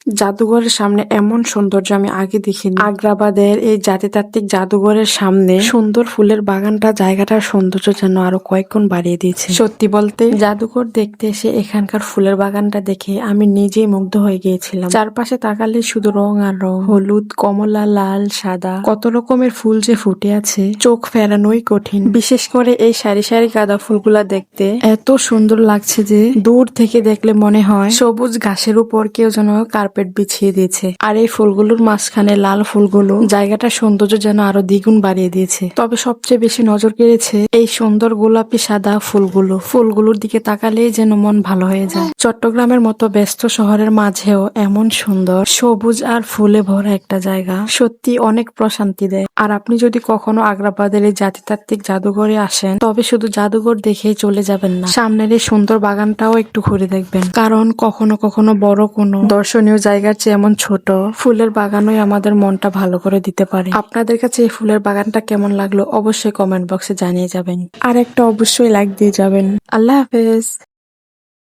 জাদুঘরের সামনে এমন সৌন্দর্য আমি আগে দেখিনি। আগ্রাবাদের এই জাতিতাত্ত্বিক জাদুঘরের সামনে সুন্দর ফুলের বাগানটা জায়গাটার সৌন্দর্য যেন আরো কয়েক গুণ বাড়িয়ে দিয়েছে। সত্যি বলতে জাদুঘর দেখতে এসে এখানকার ফুলের বাগানটা দেখে আমি নিজেই মুগ্ধ হয়ে গিয়েছিলাম। চারপাশে তাকালে শুধু রং আর রং, হলুদ, কমলা, লাল, সাদা, কত রকমের ফুল যে ফুটে আছে চোখ ফেরানোই কঠিন। বিশেষ করে এই সারি সারি গাঁদা ফুলগুলা দেখতে এত সুন্দর লাগছে যে দূর থেকে দেখলে মনে হয় সবুজ ঘাসের উপর কেউ যেন কার্পেট বিছিয়ে দিয়েছে। আর এই ফুলগুলোর মাঝখানে লাল ফুলগুলো জায়গাটার সৌন্দর্য যেন আরো দ্বিগুণ বাড়িয়ে দিয়েছে। তবে সবচেয়ে বেশি নজর কেড়েছে এই সুন্দর গোলাপি সাদা ফুলগুলোর দিকে তাকালেই যেন মন ভালো হয়ে যায়। চট্টগ্রামের মতো ব্যস্ত শহরের মাঝেও এমন সুন্দর সবুজ আর ফুলে ভরা একটা জায়গা সত্যি অনেক প্রশান্তি দেয়। আর আপনি যদি কখনো আগ্রাবাদের এই জাতিতাত্ত্বিক জাদুঘরে আসেন তবে শুধু জাদুঘর দেখেই চলে যাবেন না, সামনের এই সুন্দর বাগানটাও একটু ঘুরে দেখবেন। কারণ কখনো কখনো বড় কোনো দর্শনীয় জায়গার চেয়ে এমন ছোট ফুলের বাগানই আমাদের মনটা ভালো করে দিতে পারে। আপনাদের কাছে এই ফুলের বাগানটা কেমন লাগলো অবশ্যই কমেন্ট বক্সে জানিয়ে যাবেন। আর একটা অবশ্যই লাইক দিয়ে যাবেন। আল্লাহ হাফেজ।